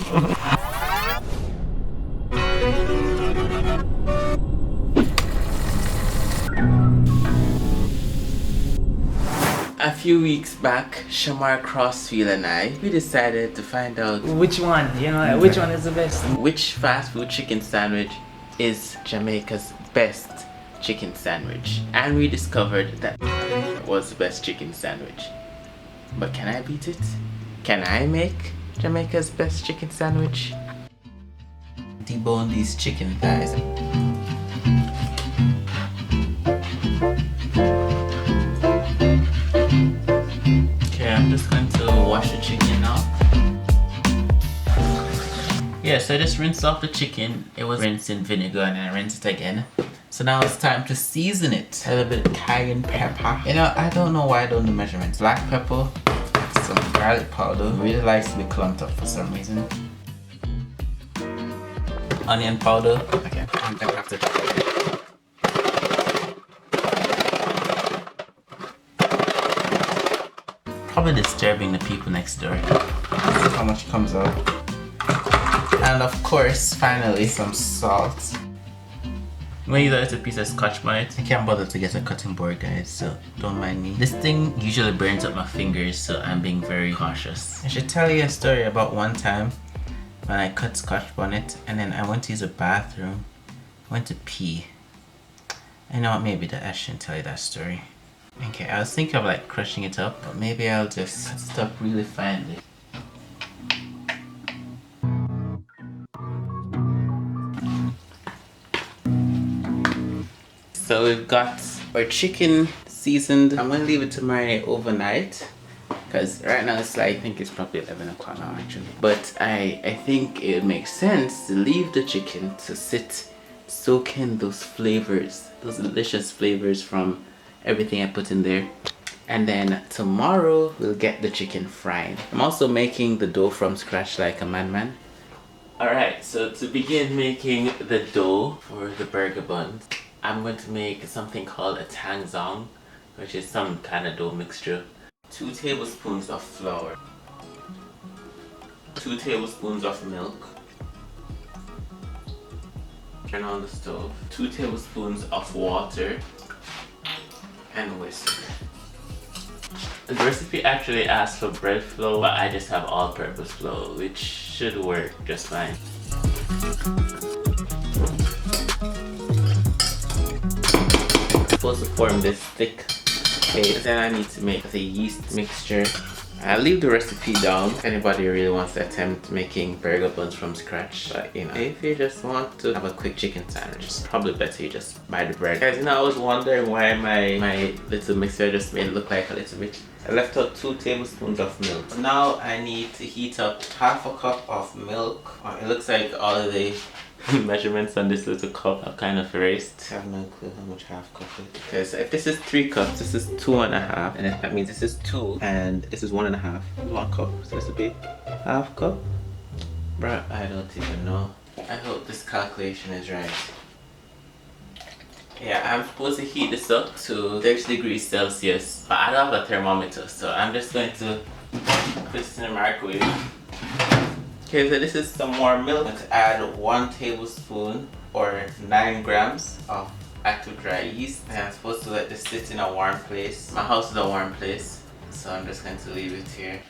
A few weeks back, Shamar Crossfield and we decided to find out Which one, which one is the best? which fast food chicken sandwich is Jamaica's best chicken sandwich. And we discovered that was the best chicken sandwich. But can I beat it? Can I make Jamaica's best chicken sandwich? Debone these chicken thighs. I'm just going to wash the chicken now. Yeah, so I just rinsed off the chicken. It was rinsed in vinegar and then I rinsed it again. So now it's time to season it. A little bit of cayenne pepper. I don't know why I don't do measurements. Black pepper, some garlic powder. Really likes to be clumped up for some reason. Onion powder. Okay, I'm gonna have to. Probably disturbing the people next door. See how much comes out. And of course, finally, some salt. I'm gonna use that as a piece of Scotch bonnet. I can't bother to get a cutting board, guys, so don't mind me. This thing usually burns up my fingers, so I'm being very cautious. I should tell you a story about one time when I cut Scotch bonnet and then I went to use the bathroom. I went to pee. I know what, maybe I shouldn't tell you that story. Okay, I was thinking of like crushing it up, but maybe I'll just cut it up really finely. So we've got our chicken seasoned. I'm gonna leave it to marinate overnight because right now it's like, I think it's probably 11 o'clock now actually. But I think it makes sense to leave the chicken to sit, soak in those flavors, those delicious flavors from everything I put in there. And then tomorrow we'll get the chicken fried. I'm also making the dough from scratch like a madman. Alright, so to begin making the dough for the burger buns, I'm going to make something called a tangzong, which is some kind of dough mixture. 2 tablespoons of flour, 2 tablespoons of milk, turn on the stove, 2 tablespoons of water, and whisk. The recipe actually asks for bread flour, but I just have all-purpose flour, which should work just fine. Supposed to form this thick paste. Then I need to make the yeast mixture. I'll leave the recipe down if anybody really wants to attempt making burger buns from scratch. But if you just want to have a quick chicken sandwich, it's probably better you just buy the bread. Guys, I was wondering why my little mixer just made it look like a little bit. I left out 2 tablespoons of milk. Now I need to heat up half a cup of milk. It looks like all of the measurements on this little cup are kind of erased. I have no clue how much half cup is. Okay, so if this is 3 cups, this is 2.5, and that means this is 2, and this is 1.5. 1 cup, so this would be half cup. Bruh, I don't even know. I hope this calculation is right. Yeah, I'm supposed to heat this up to 30 degrees Celsius, but I don't have a thermometer, so I'm just going to put this in the microwave. Okay, so this is some more milk. I'm going to add 1 tablespoon or 9 grams of active dry yeast. And I'm supposed to let this sit in a warm place. My house is a warm place, so I'm just going to leave it here.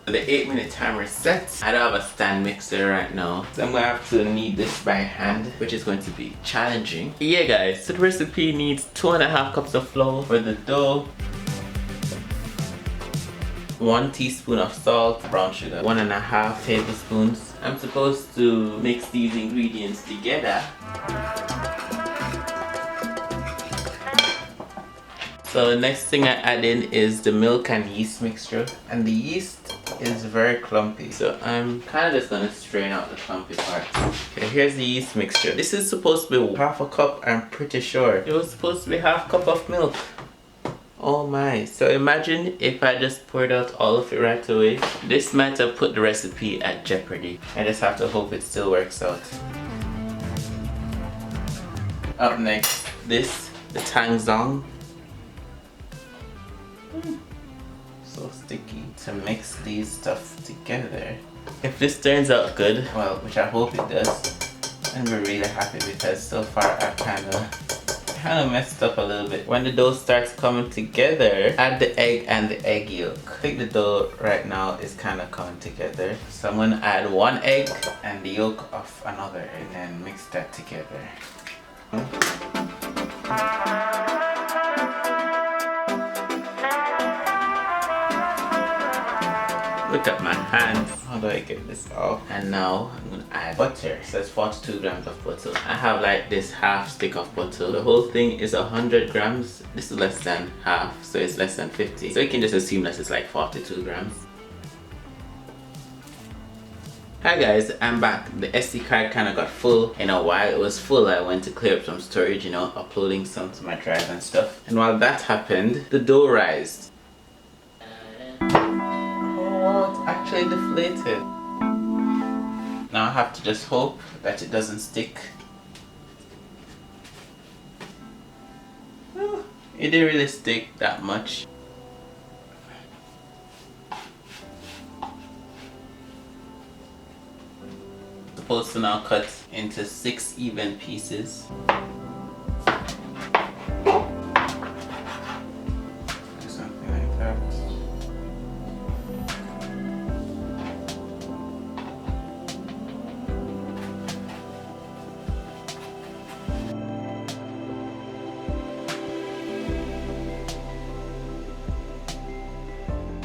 The 8-minute timer is set. I don't have a stand mixer right now, so I'm going to have to knead this by hand, which is going to be challenging. Yeah guys, so the recipe needs 2.5 cups of flour for the dough, 1 teaspoon of salt, brown sugar, 1.5 tablespoons. I'm supposed to mix these ingredients together. So the next thing I add in is the milk and yeast mixture, and the yeast is very clumpy, so I'm kind of just gonna strain out the clumpy part. Okay, here's the yeast mixture. This is supposed to be half a cup, I'm pretty sure. It was supposed to be half cup of milk. Oh my, so imagine if I just poured out all of it right away. This might have put the recipe at jeopardy. I just have to hope it still works out. Up next, the tangzong. So sticky. To mix these stuff together, If this turns out good, well, which I hope it does, I'm really happy because so far I've kind of messed up a little bit. When the dough starts coming together, add the egg and the egg yolk. I think the dough right now is kind of coming together. So I'm gonna add one egg and the yolk of another and then mix that together. Look at my hands. How do I get this off? And now I'm gonna add butter. So it's 42 grams of butter. I have like this half stick of butter. The whole thing is 100 grams. This is less than half, so it's less than 50. So you can just assume that it's like 42 grams. Hi guys, I'm back. The SD card kind of got full. You know, while it was full, I went to clear up some storage, you know, uploading some to my drive and stuff. And while that happened, the dough rised. Oh, it's actually deflated. Now I have to just hope that it doesn't stick. Oh, it didn't really stick that much. Supposed to now cut into 6 even pieces. Something like that.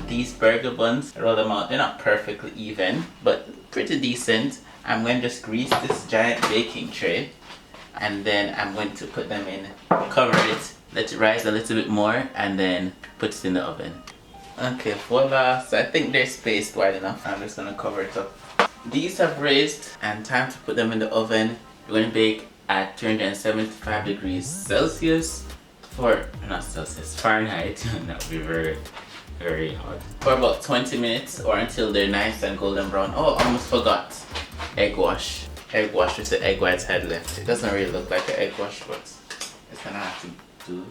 These burger buns, I roll them out. They're not perfectly even, but pretty decent. I'm going to just grease this giant baking tray and then I'm going to put them in, cover it, let it rise a little bit more and then put it in the oven. Okay, voila. So I think they're spaced wide enough. I'm just going to cover it up. These have raised and time to put them in the oven. We're going to bake at 275 degrees Celsius Fahrenheit. That would be very hot. For about 20 minutes or until they're nice and golden brown. Oh, I almost forgot. Egg wash. Egg wash with the egg whites had left. It doesn't really look like an egg wash, but it's gonna have to do.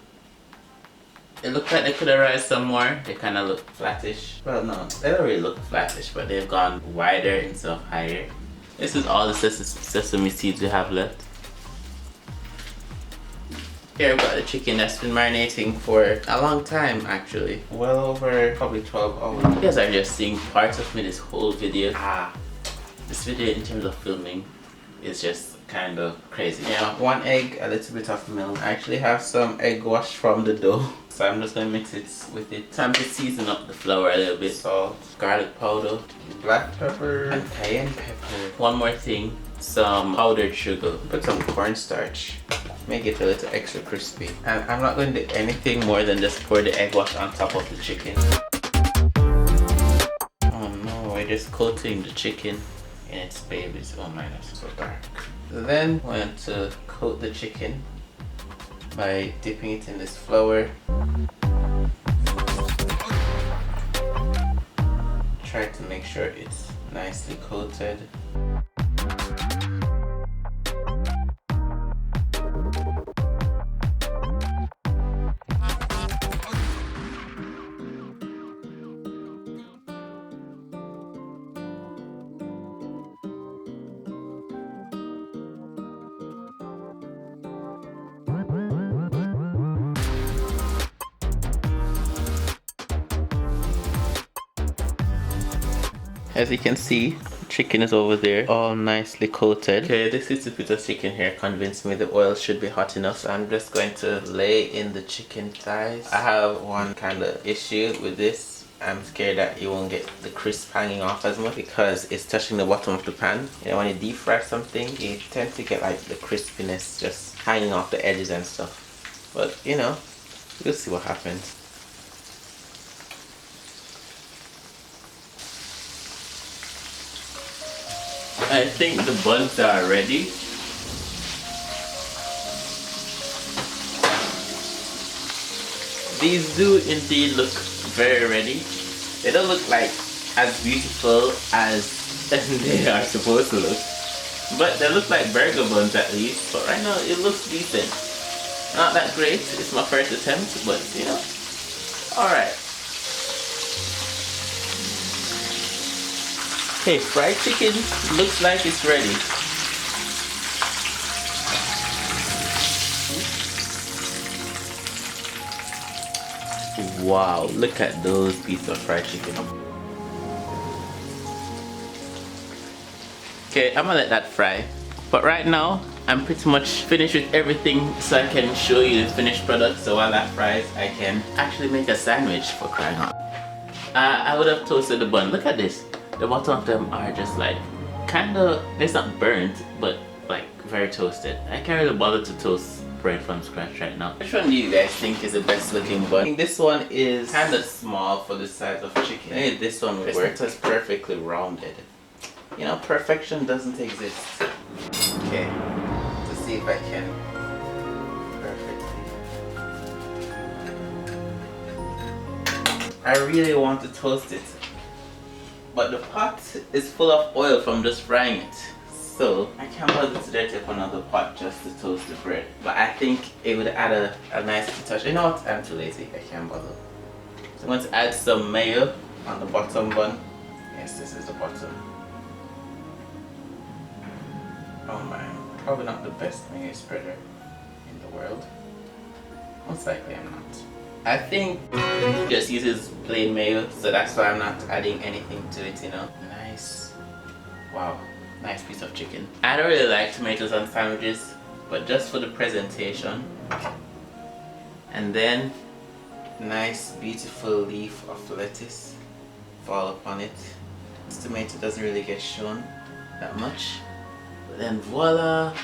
It looked like they could have rise some more. They kind of look flattish. Well, no, they don't really look flattish, but they've gone wider instead of higher. This is all the sesame seeds we have left. Here I've got the chicken that's been marinating for a long time actually. Well over probably 12 hours. You guys are just seeing parts of me this whole video. This video in terms of filming is just kind of crazy. Yeah, 1 egg, a little bit of milk. I actually have some egg wash from the dough. So I'm just gonna mix it with it. Time to season up the flour a little bit. Salt, garlic powder, black pepper, and cayenne pepper. One more thing, some powdered sugar. Put some cornstarch. Make it a little extra crispy. And I'm not going to do anything more than just pour the egg wash on top of the chicken. Oh no, we're just coating the chicken in its babies. Oh my, that's so dark. Then we're going to coat the chicken by dipping it in this flour. Try to make sure it's nicely coated. As you can see, chicken is over there, all nicely coated. Okay, this is the piece of chicken here. Convinced me the oil should be hot enough, so I'm just going to lay in the chicken thighs. I have one kind of issue with this. I'm scared that you won't get the crisp hanging off as much because it's touching the bottom of the pan. You know, when you deep fry something, you tend to get like the crispiness just hanging off the edges and stuff. But you know, we'll see what happens. I think the buns are ready. These do indeed look very ready. They don't look like as beautiful as they are supposed to look, but they look like burger buns at least. But right now it looks decent. Not that great. It's my first attempt, but you know, all right. Okay, fried chicken looks like it's ready. Wow, look at those pieces of fried chicken. Okay, I'm gonna let that fry. But right now, I'm pretty much finished with everything, so I can show you the finished product. So while that fries, I can actually make a sandwich, for crying out. I would have toasted the bun. Look at this. The bottom of them are just like, kinda, it's not burnt, but like very toasted. I can't really bother to toast bread from scratch right now. Which one do you guys think is the best looking bun? I think this one is kind of small for the size of chicken. Maybe this one would work. It's perfectly rounded. You know, perfection doesn't exist. Okay, to see if I can perfectly. I really want to toast it, but the pot is full of oil from just frying it. So I can't bother to dirty up another pot just to toast the bread. But I think it would add a nice touch. You know what? I'm too lazy. I can't bother. So I'm going to add some mayo on the bottom bun. Yes, this is the bottom. Oh my, probably not the best mayo spreader in the world. Most likely I'm not. I think it just uses plain mayo, so that's why I'm not adding anything to it, you know. Nice. Wow, nice piece of chicken. I don't really like tomatoes on sandwiches, but just for the presentation. And then, nice beautiful leaf of lettuce fall upon it. This tomato doesn't really get shown that much. Then voila,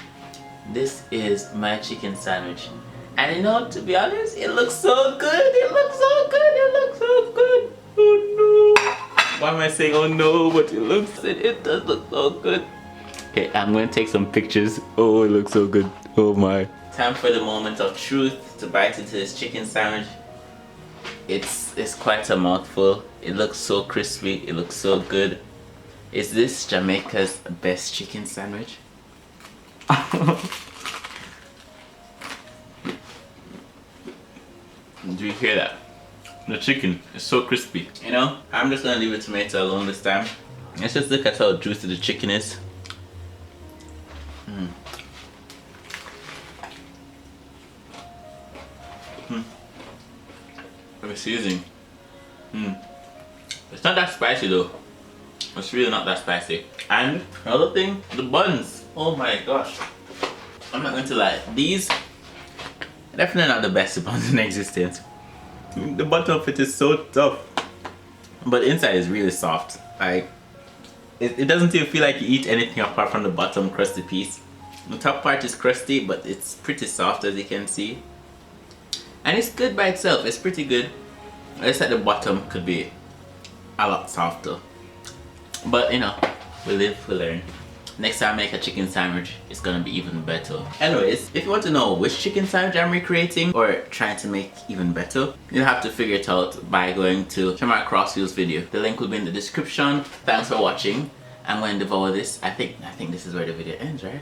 this is my chicken sandwich. And you know, to be honest, it looks so good. It looks so good. It looks so good. Oh no. Why am I saying oh no? But it does look so good. Okay, I'm going to take some pictures. Oh, it looks so good. Oh my. Time for the moment of truth to bite into this chicken sandwich. It's quite a mouthful. It looks so crispy. It looks so good. Is this Jamaica's best chicken sandwich? Do you hear that? The chicken is so crispy. You know, I'm just gonna leave the tomato alone this time. Let's just look at how juicy the chicken is. Very seasoning. It's not that spicy though. It's really not that spicy. And another thing, the buns. Oh my gosh. I'm not going to lie. These are definitely not the best buns in existence. The bottom of it is so tough, but the inside is really soft. Like it doesn't even feel like you eat anything apart from the bottom crusty piece. The top part is crusty, but it's pretty soft, as you can see. And it's good by itself. It's pretty good. I just said the bottom could be a lot softer. But you know, we live, we learn. Next time I make a chicken sandwich, it's gonna be even better. Anyways, if you want to know which chicken sandwich I'm recreating or trying to make even better, you'll have to figure it out by going to Shamar Crossfield's video. The link will be in the description. Thanks for watching. I'm going to devour this. I think this is where the video ends, right?